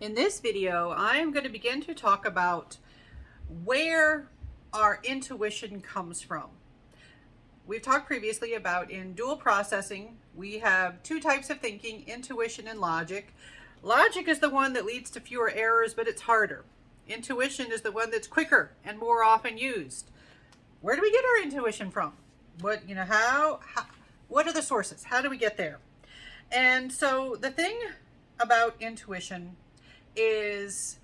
In this video, I'm going to begin to talk about where our intuition comes from. We've talked previously about in dual processing, we have two types of thinking, intuition and logic. Logic is the one that leads to fewer errors, but it's harder. Intuition is the one that's quicker and more often used. Where do we get our intuition from? What are the sources? How do we get there? And so the thing about intuition is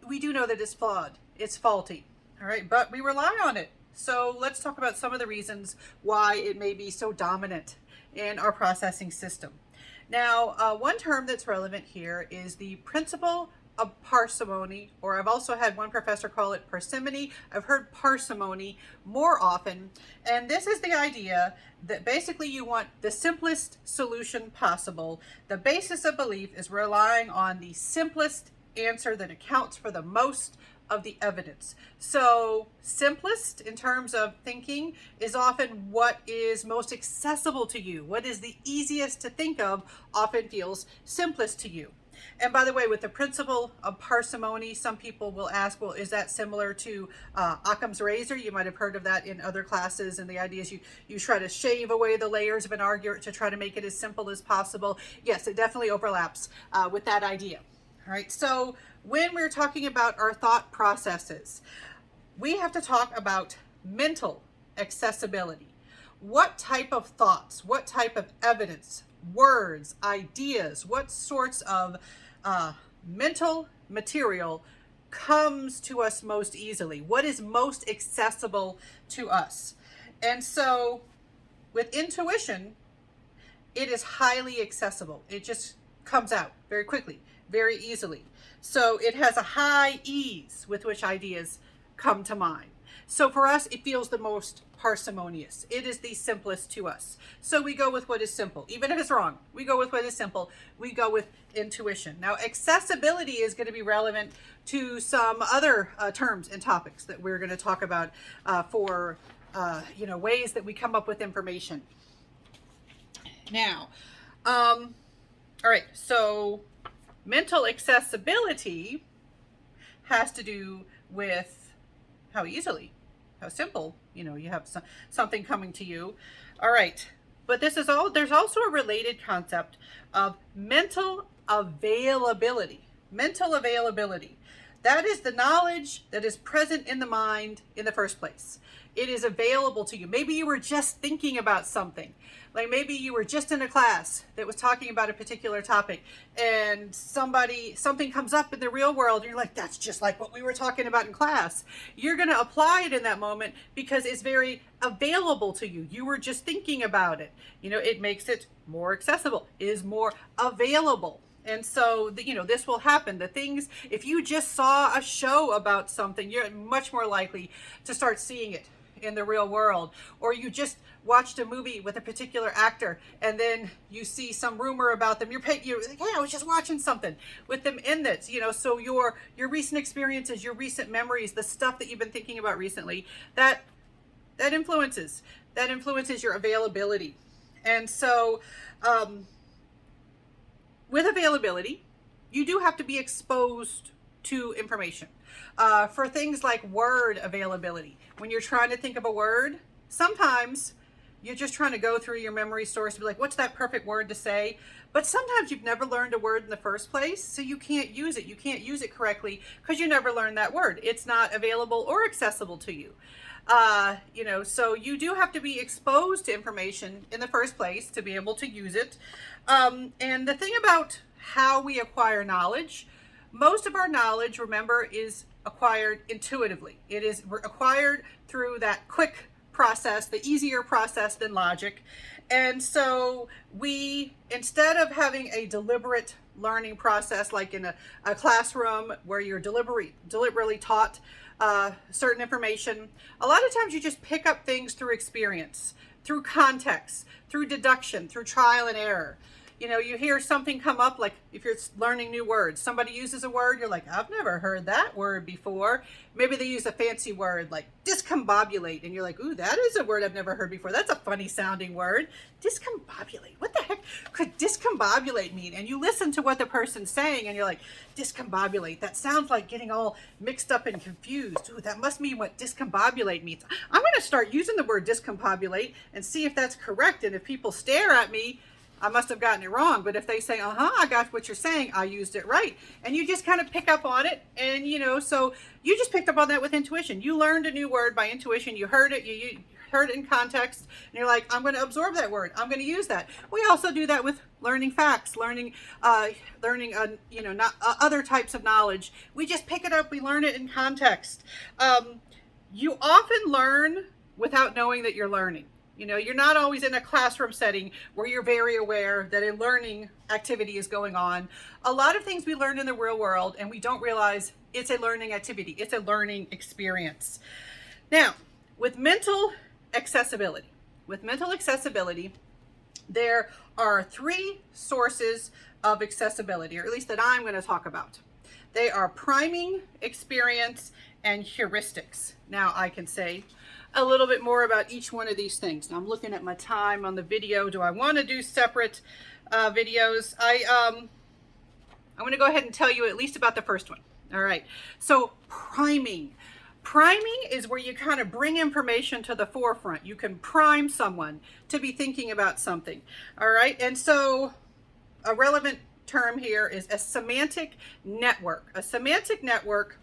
we do know that it's flawed, it's faulty, all right, but we rely on it. So let's talk about some of the reasons why it may be so dominant in our processing system. Now, one term that's relevant here is the principle of parsimony, or I've also had one professor call it parsimony. I've heard parsimony more often, and this is the idea that basically you want the simplest solution possible. The basis of belief is relying on the simplest answer that accounts for the most of the evidence. So simplest in terms of thinking is often what is most accessible to you. What is the easiest to think of often feels simplest to you. And by the way, with the principle of parsimony, some people will ask, well, is that similar to Occam's razor? You might have heard of that in other classes, and the idea is you try to shave away the layers of an argument to try to make it as simple as possible. Yes, it definitely overlaps with that idea. All right, so when we're talking about our thought processes, we have to talk about mental accessibility. What type of thoughts, what type of evidence, words, ideas, what sorts of mental material comes to us most easily? What is most accessible to us? And so with intuition, it is highly accessible. It just comes out very quickly, very easily. So it has a high ease with which ideas come to mind. So for us, it feels the most parsimonious. It is the simplest to us. So we go with what is simple. Even if it's wrong, we go with what is simple. We go with intuition. Now, accessibility is going to be relevant to some other terms and topics that we're going to talk about for ways that we come up with information. Now, all right, so mental accessibility has to do with how easily, how simple, you have something coming to you. All right, but there's also a related concept of mental availability. Mental availability. That is the knowledge that is present in the mind in the first place. It is available to you. Maybe you were just thinking about something. Like maybe you were just in a class that was talking about a particular topic, and something comes up in the real world, and you're like, that's just like what we were talking about in class. You're going to apply it in that moment because it's very available to you. You were just thinking about it. It makes it more accessible, is more available. And so, this will happen. The things, if you just saw a show about something, you're much more likely to start seeing it in the real world. Or you just watched a movie with a particular actor, and then you see some rumor about them. You're like, hey, I was just watching something with them in this. So your recent experiences, your recent memories, the stuff that you've been thinking about recently, that influences your availability. And so, with availability, you do have to be exposed to information. For things like word availability, when you're trying to think of a word, sometimes you're just trying to go through your memory source and be like, what's that perfect word to say? But sometimes you've never learned a word in the first place, so you can't use it. You can't use it correctly because you never learned that word. It's not available or accessible to you. So you do have to be exposed to information in the first place to be able to use it. And the thing about how we acquire knowledge, most of our knowledge, remember, is acquired intuitively. It is acquired through that quick process, the easier process than logic. And so we, instead of having a deliberate learning process like in a classroom where you're deliberately taught certain information, a lot of times you just pick up things through experience, through context, through deduction, through trial and error. You know, you hear something come up, like if you're learning new words, somebody uses a word, you're like, I've never heard that word before. Maybe they use a fancy word like discombobulate, and you're like, ooh, that is a word I've never heard before. That's a funny sounding word. Discombobulate. What the heck could discombobulate mean? And you listen to what the person's saying, and you're like, discombobulate. That sounds like getting all mixed up and confused. Ooh, that must mean what discombobulate means. I'm going to start using the word discombobulate and see if that's correct. And if people stare at me, I must have gotten it wrong. But if they say, I got what you're saying, I used it right. And you just kind of pick up on it. And, you know, so you just picked up on that with intuition. You learned a new word by intuition. You heard it. You heard it in context. And you're like, I'm going to absorb that word. I'm going to use that. We also do that with learning facts, learning other types of knowledge. We just pick it up. We learn it in context. You often learn without knowing that you're learning. You know, you're not always in a classroom setting where you're very aware that a learning activity is going on. A lot of things we learn in the real world and we don't realize it's a learning activity. It's a learning experience. Now, with mental accessibility, there are three sources of accessibility, or at least that I'm going to talk about. They are priming, experience, and heuristics. Now I can say a little bit more about each one of these things. Now I'm looking at my time on the video. Do I want to do separate videos? I'm going to go ahead and tell you at least about the first one. All right. So priming. Priming is where you kind of bring information to the forefront. You can prime someone to be thinking about something. All right. And so a relevant term here is a semantic network. A semantic network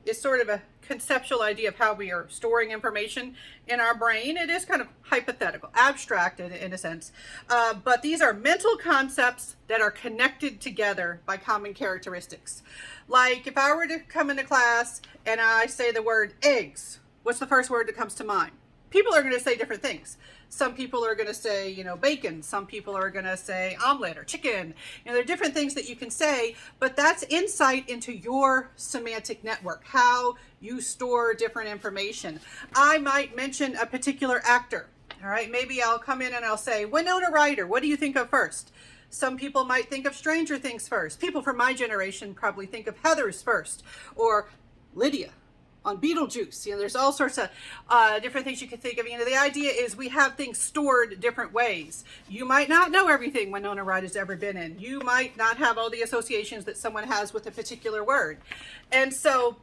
is sort of a conceptual idea of how we are storing information in our brain. It is kind of hypothetical, abstracted in a sense. But these are mental concepts that are connected together by common characteristics. Like if I were to come into class and I say the word eggs, what's the first word that comes to mind? People are going to say different things. Some people are going to say, you know, bacon. Some people are going to say omelet or chicken. You know, there are different things that you can say, but that's insight into your semantic network, how you store different information. I might mention a particular actor. All right, maybe I'll come in and I'll say, Winona Ryder, what do you think of first? Some people might think of Stranger Things first. People from my generation probably think of Heathers first, or Lydia on Beetlejuice. You know, there's all sorts of different things you can think of. You know, the idea is we have things stored different ways. You might not know everything Winona Ryder's ever been in. You might not have all the associations that someone has with a particular word. And so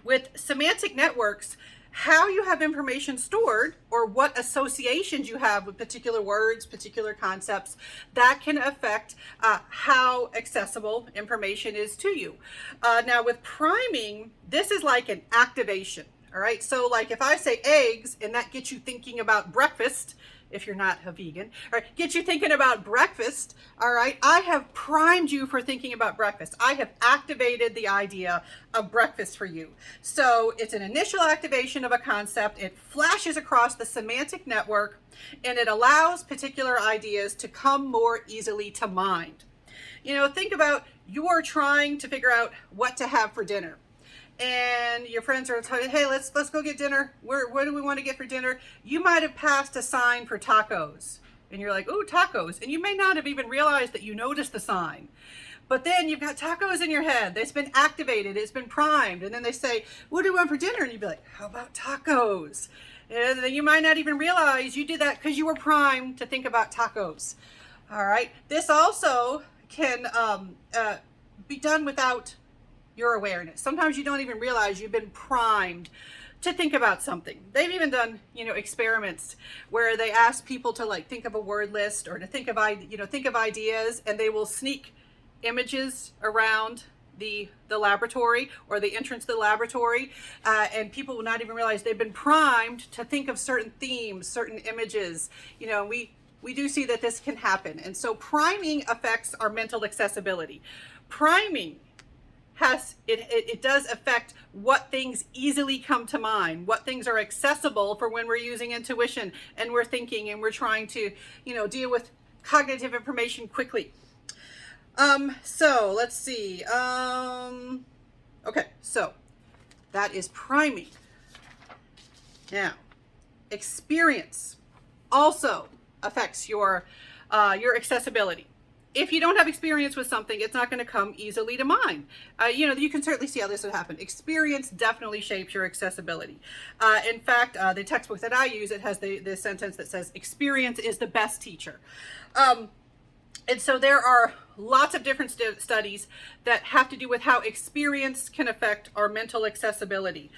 with semantic networks, how you have information stored or what associations you have with particular words, particular concepts, that can affect how accessible information is to you. Now with priming, this is like an activation. All right. So like if I say eggs and that gets you thinking about breakfast, if you're not a vegan, all right, get you thinking about breakfast. All right. I have primed you for thinking about breakfast. I have activated the idea of breakfast for you. So it's an initial activation of a concept. It flashes across the semantic network and it allows particular ideas to come more easily to mind. You know, think about you're trying to figure out what to have for dinner. And your friends are telling you, hey, let's go get dinner. What do we want to get for dinner? You might have passed a sign for tacos. And you're like, ooh, tacos. And you may not have even realized that you noticed the sign. But then you've got tacos in your head. It's been activated. It's been primed. And then they say, what do you want for dinner? And you'd be like, how about tacos? And then you might not even realize you did that because you were primed to think about tacos. All right. This also can be done without your awareness. Sometimes you don't even realize you've been primed to think about something. They've even done, you know, experiments where they ask people to like think of a word list or to think of ideas, and they will sneak images around the laboratory or the entrance to the laboratory, and people will not even realize they've been primed to think of certain themes, certain images. You know, we do see that this can happen. And so priming affects our mental accessibility. Priming it does affect what things easily come to mind, what things are accessible for when we're using intuition and we're thinking and we're trying to, you know, deal with cognitive information quickly. So let's see. Okay, so that is priming. Now, experience also affects your accessibility. if you don't have experience with something, it's not going to come easily to mind. You can certainly see how this would happen. Experience definitely shapes your accessibility. In fact, the textbook that I use, it has the sentence that says, experience is the best teacher. And so there are lots of different studies that have to do with how experience can affect our mental accessibility.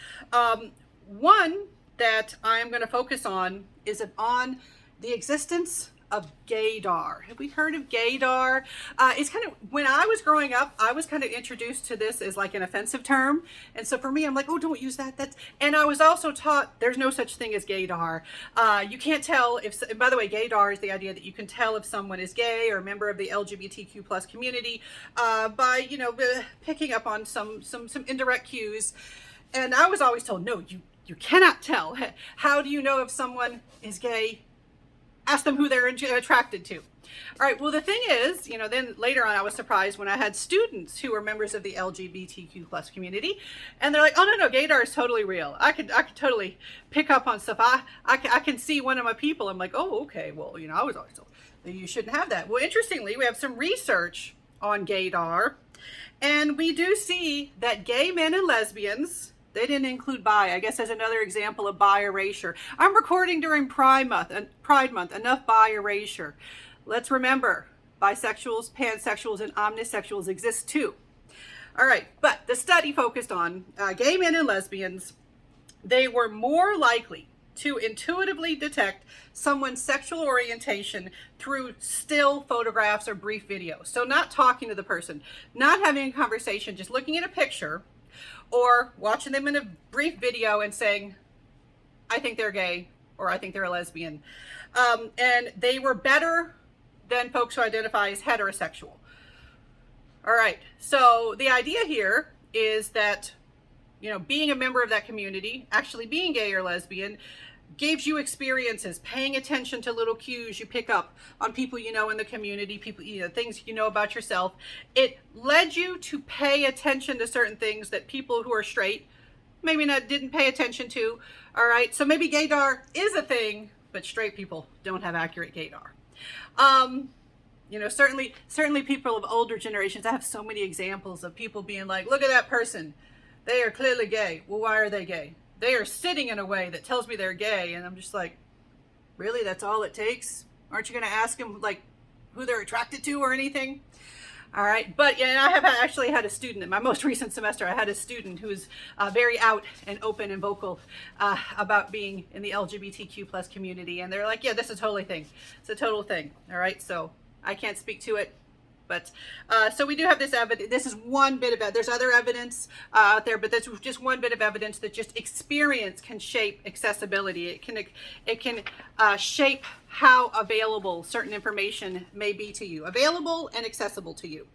One that I'm going to focus on is on the existence of gaydar. Have we heard of gaydar? It's kind of, when I was growing up, I was kind of introduced to this as like an offensive term. And so for me, I'm like, oh, don't use that. And I was also taught there's no such thing as gaydar. You can't tell if, and by the way, gaydar is the idea that you can tell if someone is gay or a member of the LGBTQ plus community by, picking up on some indirect cues. And I was always told, no, you cannot tell. How do you know if someone is gay? Ask them who they're attracted to. All right, well, the thing is, then later on I was surprised when I had students who were members of the LGBTQ plus community, and they're like, oh, no, gaydar is totally real. I could totally pick up on stuff. I can see one of my people. I'm like, oh, okay, well, I was always told that you shouldn't have that. Well, interestingly, we have some research on gaydar, and we do see that gay men and lesbians, they didn't include bi, I guess, as another example of bi erasure. I'm recording during Pride Month, enough bi erasure. Let's remember, bisexuals, pansexuals, and omnisexuals exist too. All right, but the study focused on gay men and lesbians. They were more likely to intuitively detect someone's sexual orientation through still photographs or brief videos. So not talking to the person, not having a conversation, just looking at a picture, or watching them in a brief video and saying, I think they're gay, or I think they're a lesbian. And they were better than folks who identify as heterosexual. All right, so the idea here is that, being a member of that community, actually being gay or lesbian, gives you experiences, paying attention to little cues you pick up on people in the community, people, things about yourself. It led you to pay attention to certain things that people who are straight maybe didn't pay attention to. All right, so maybe gaydar is a thing, but straight people don't have accurate gaydar. Certainly people of older generations, I have so many examples of people being like, look at that person, they are clearly gay. Well, why are they gay? They are sitting in a way that tells me they're gay. And I'm just like, really? That's all it takes? Aren't you going to ask them who they're attracted to or anything? All right. But I have actually had a student in my most recent semester. I had a student who's very out and open and vocal about being in the LGBTQ plus community. And they're like, yeah, this is a totally thing. It's a total thing. All right. So I can't speak to it. But so we do have this evidence. This is one bit of it. There's other evidence out there, but that's just one bit of evidence that just experience can shape accessibility. It can shape how available certain information may be to you, available and accessible to you.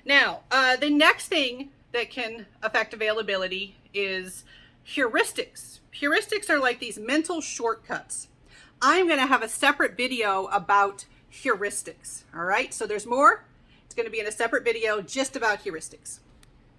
Now, the next thing that can affect availability is heuristics. Heuristics are like these mental shortcuts. I'm going to have a separate video about heuristics. All right, so there's more. It's going to be in a separate video just about heuristics.